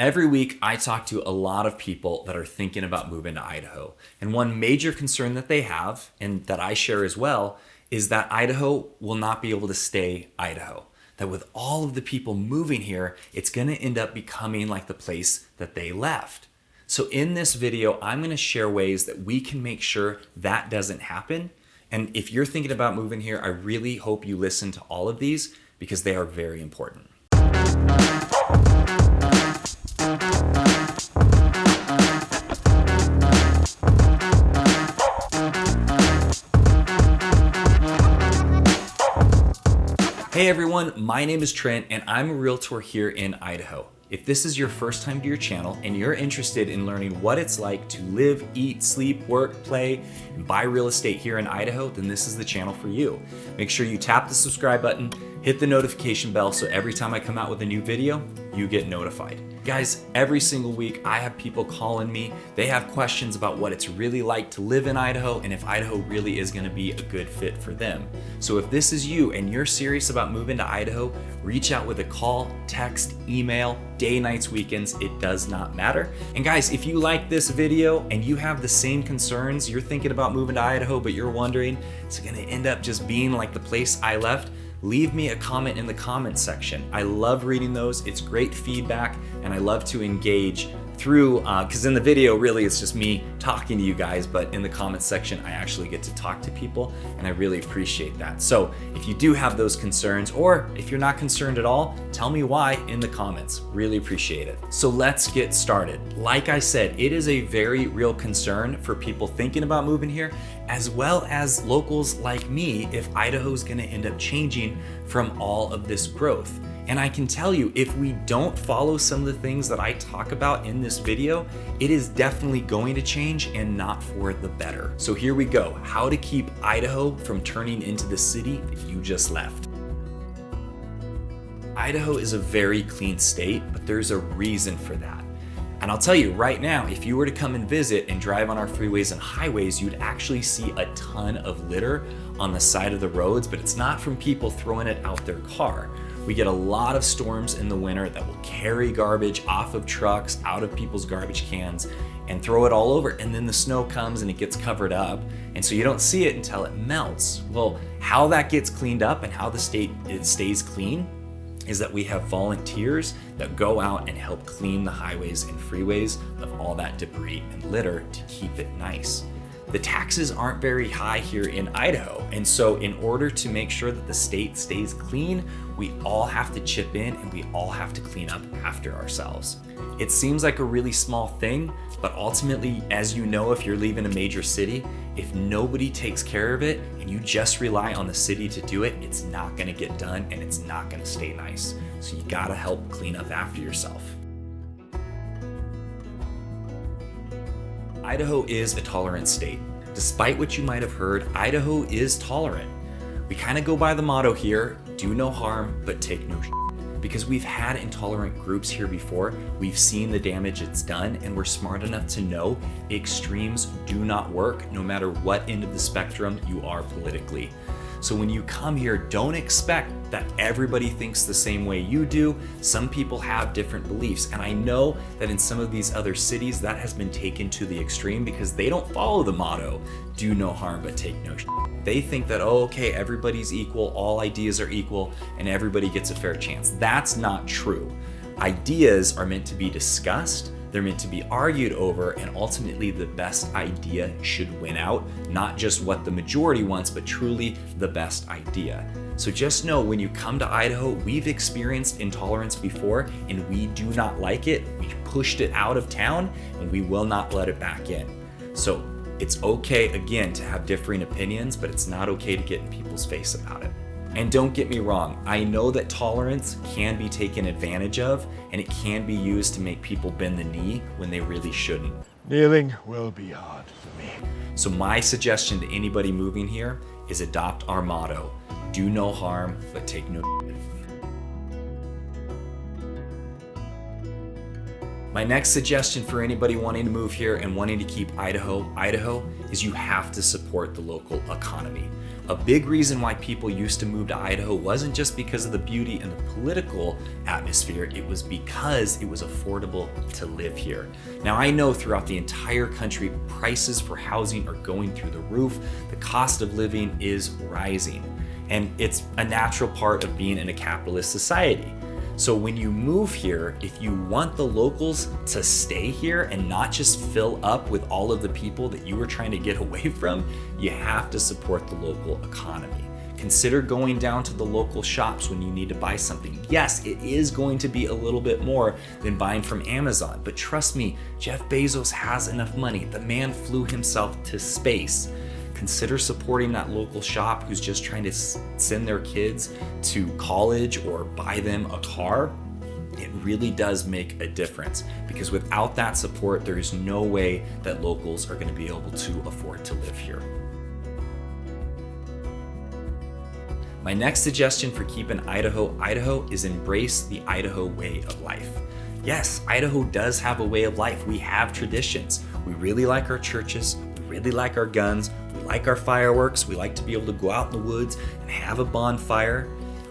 Every week, I talk to a lot of people that are thinking about moving to Idaho. And one major concern that they have, and that I share as well, is that Idaho will not be able to stay Idaho. That with all of the people moving here, it's going to end up becoming like the place that they left. So in this video, I'm going to share ways that we can make sure that doesn't happen. And if you're thinking about moving here, I really hope you listen to all of these because they are very important. Hey everyone, my name is Trent and I'm a realtor here in Idaho. If this is your first time to your channel and you're interested in learning what it's like to live, eat, sleep, work, play, and buy real estate here in Idaho, then this is the channel for you. Make sure you tap the subscribe button, hit the notification bell so every time I come out with a new video, you get notified. Guys, every single week I have people calling me. They have questions about what it's really like to live in Idaho and if Idaho really is going to be a good fit for them. So if this is you and you're serious about moving to Idaho, reach out with a call, text, email, day, nights, weekends, it does not matter. And guys, if you like this video and you have the same concerns, you're thinking about moving to Idaho, but you're wondering, is it going to end up just being like the place I left? Leave me a comment in the comments section. I love reading those. It's great feedback and I love to engage through, because in the video really it's just me talking to you guys, but in the comments section I actually get to talk to people and I really appreciate that. So if you do have those concerns or if you're not concerned at all, tell me why in the comments. Really appreciate it. So let's get started. Like I said, it is a very real concern for people thinking about moving here, as well as locals like me if Idaho's gonna end up changing from all of this growth. And I can tell you, if we don't follow some of the things that I talk about in this video, it is definitely going to change and not for the better. So here we go, how to keep Idaho from turning into the city that you just left. Idaho is a very clean state, but there's a reason for that. And I'll tell you right now, if you were to come and visit and drive on our freeways and highways, you'd actually see a ton of litter on the side of the roads, but it's not from people throwing it out their car. We get a lot of storms in the winter that will carry garbage off of trucks, out of people's garbage cans, and throw it all over. And then the snow comes and it gets covered up. And so you don't see it until it melts. Well, how that gets cleaned up and how the state it stays clean is that we have volunteers that go out and help clean the highways and freeways of all that debris and litter to keep it nice. The taxes aren't very high here in Idaho, and so in order to make sure that the state stays clean, we all have to chip in and we all have to clean up after ourselves. It seems like a really small thing, but ultimately, as you know, if you're leaving a major city, if nobody takes care of it and you just rely on the city to do it, it's not gonna get done and it's not gonna stay nice. So you gotta help clean up after yourself. Idaho is a tolerant state. Despite what you might have heard, Idaho is tolerant. We kind of go by the motto here, do no harm, but take no shit. Because we've had intolerant groups here before, we've seen the damage it's done, and we're smart enough to know extremes do not work no matter what end of the spectrum you are politically. So when you come here, don't expect that everybody thinks the same way you do. Some people have different beliefs. And I know that in some of these other cities that has been taken to the extreme because they don't follow the motto, do no harm but take no shit. They think that, oh, okay, everybody's equal, all ideas are equal, and everybody gets a fair chance. That's not true. Ideas are meant to be discussed. They're meant to be argued over, and ultimately the best idea should win out, not just what the majority wants, but truly the best idea. So just know when you come to Idaho, we've experienced intolerance before and we do not like it. We pushed it out of town and we will not let it back in. So it's okay, again, to have differing opinions, but it's not okay to get in people's face about it. And don't get me wrong, I know that tolerance can be taken advantage of and it can be used to make people bend the knee when they really shouldn't. Kneeling will be hard for me. So my suggestion to anybody moving here is adopt our motto, do no harm, but take no shit. My next suggestion for anybody wanting to move here and wanting to keep Idaho, is you have to support the local economy. A big reason why people used to move to Idaho wasn't just because of the beauty and the political atmosphere, it was because it was affordable to live here. Now I know throughout the entire country, prices for housing are going through the roof, the cost of living is rising, and it's a natural part of being in a capitalist society. So when you move here, if you want the locals to stay here and not just fill up with all of the people that you were trying to get away from, you have to support the local economy. Consider going down to the local shops when you need to buy something. Yes, it is going to be a little bit more than buying from Amazon, but trust me, Jeff Bezos has enough money. The man flew himself to space. Consider supporting that local shop who's just trying to send their kids to college or buy them a car. It really does make a difference, because without that support, there is no way that locals are going to be able to afford to live here. My next suggestion for keeping Idaho Idaho is embrace the Idaho way of life. Yes, Idaho does have a way of life. We have traditions. We really like our churches. We really like our guns. We like our fireworks. We like to be able to go out in the woods and have a bonfire.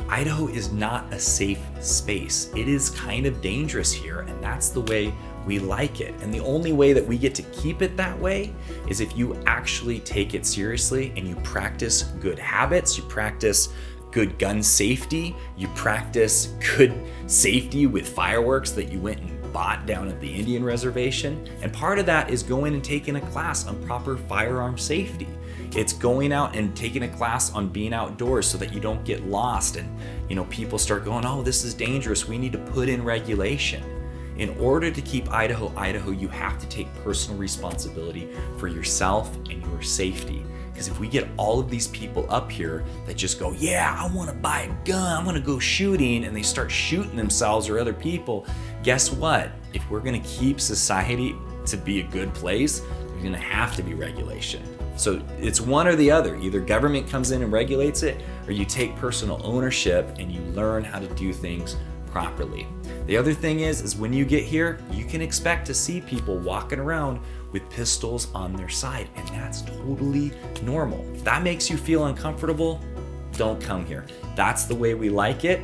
Idaho is not a safe space. It is kind of dangerous here, and that's the way we like it. And the only way that we get to keep it that way is if you actually take it seriously and you practice good habits, you practice good gun safety, you practice good safety with fireworks that you went and bought down at the Indian reservation. And part of that is going and taking a class on proper firearm safety. It's going out and taking a class on being outdoors so that you don't get lost and people start going, oh, this is dangerous. We need to put in regulation. In order to keep Idaho Idaho, you have to take personal responsibility for yourself and your safety. Because if we get all of these people up here that just go, yeah, I want to buy a gun, I'm going to go shooting, and they start shooting themselves or other people, guess what? If we're going to keep society to be a good place, there's going to have to be regulation. So it's one or the other. Either government comes in and regulates it, or you take personal ownership and you learn how to do things properly. The other thing is when you get here, you can expect to see people walking around with pistols on their side, and that's totally normal. If that makes you feel uncomfortable, don't come here. That's the way we like it.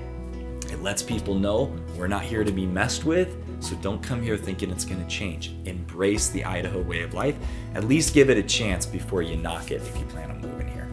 It lets people know we're not here to be messed with, so don't come here thinking it's going to change. Embrace the Idaho way of life. At least give it a chance before you knock it if you plan on moving here.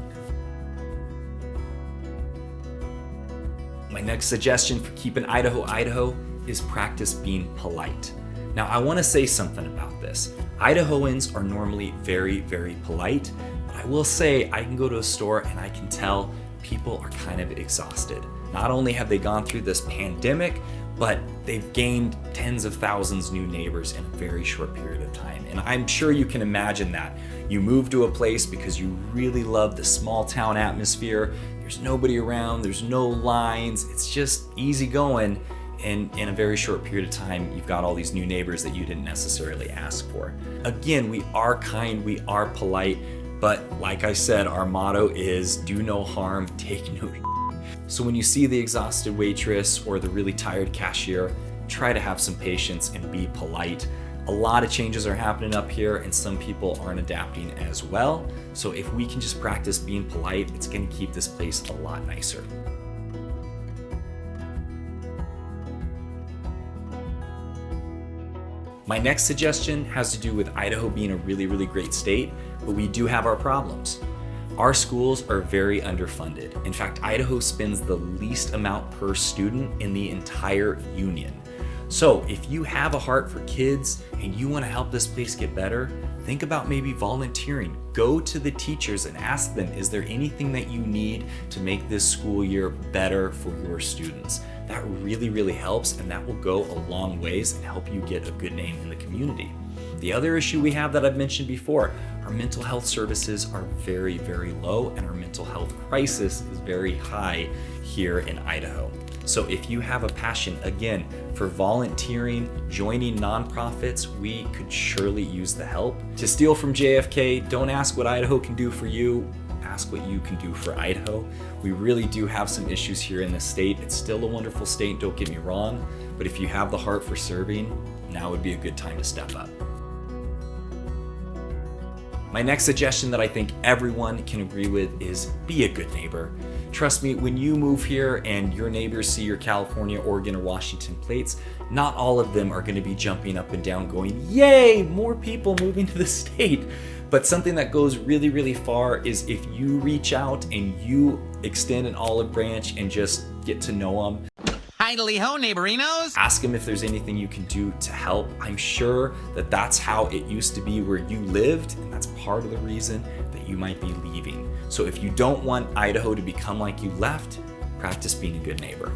My next suggestion for keeping Idaho Idaho is practice being polite. Now, I want to say something about this. Idahoans are normally very, very polite, but I will say I can go to a store and I can tell people are kind of exhausted. Not only have they gone through this pandemic, but they've gained tens of thousands new neighbors in a very short period of time. And I'm sure you can imagine that. You move to a place because you really love the small town atmosphere. There's nobody around, there's no lines, it's just easy going. And in a very short period of time, you've got all these new neighbors that you didn't necessarily ask for. Again, we are kind, we are polite, but like I said, our motto is do no harm, take no shit. So when you see the exhausted waitress or the really tired cashier, try to have some patience and be polite. A lot of changes are happening up here and some people aren't adapting as well. So if we can just practice being polite, it's gonna keep this place a lot nicer. My next suggestion has to do with Idaho being a really, really great state, but we do have our problems. Our schools are very underfunded. In fact, Idaho spends the least amount per student in the entire union. So if you have a heart for kids and you want to help this place get better, think about maybe volunteering. Go to the teachers and ask them, is there anything that you need to make this school year better for your students? That really, really helps, and that will go a long ways and help you get a good name in the community. The other issue we have that I've mentioned before, our mental health services are very, very low, and our mental health crisis is very high here in Idaho. So if you have a passion, again, for volunteering, joining nonprofits, we could surely use the help. To steal from JFK, don't ask what Idaho can do for you, ask what you can do for Idaho. We really do have some issues here in this state. It's still a wonderful state, don't get me wrong, but if you have the heart for serving, now would be a good time to step up. My next suggestion that I think everyone can agree with is be a good neighbor. Trust me, when you move here and your neighbors see your California, Oregon, or Washington plates, not all of them are going to be jumping up and down going, yay, more people moving to the state. But something that goes really, really far is if you reach out and you extend an olive branch and just get to know them. Idaho, neighborinos. Ask them if there's anything you can do to help. I'm sure that that's how it used to be where you lived, and that's part of the reason that you might be leaving. So if you don't want Idaho to become like you left, practice being a good neighbor.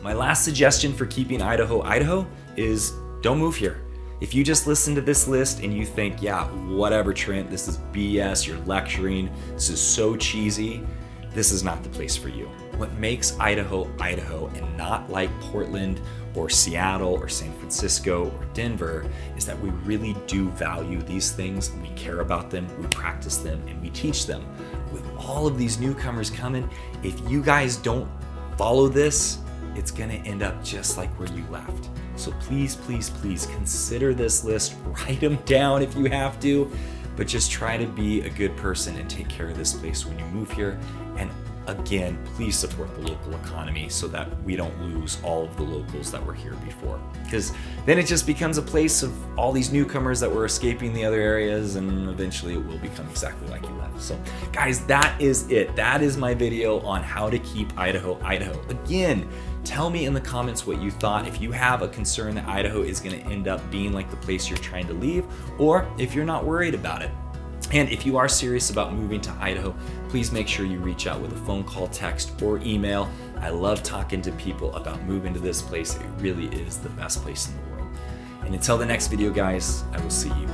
My last suggestion for keeping Idaho Idaho is don't move here. If you just listen to this list and you think, yeah, whatever, Trent, this is BS, you're lecturing, this is so cheesy, this is not the place for you. What makes Idaho Idaho and not like Portland or Seattle or San Francisco or Denver is that we really do value these things. We care about them, we practice them, and we teach them. With all of these newcomers coming, if you guys don't follow this, it's gonna end up just like where you left. So please, please, please consider this list, write them down if you have to, but just try to be a good person and take care of this place when you move here. And again, please support the local economy so that we don't lose all of the locals that were here before. Because then it just becomes a place of all these newcomers that were escaping the other areas, and eventually it will become exactly like you left. So guys, that is it. That is my video on how to keep Idaho Idaho. Again, tell me in the comments what you thought, if you have a concern that Idaho is going to end up being like the place you're trying to leave, or if you're not worried about it. And if you are serious about moving to Idaho, please make sure you reach out with a phone call, text, or email. I love talking to people about moving to this place. It really is the best place in the world. And until the next video, guys, I will see you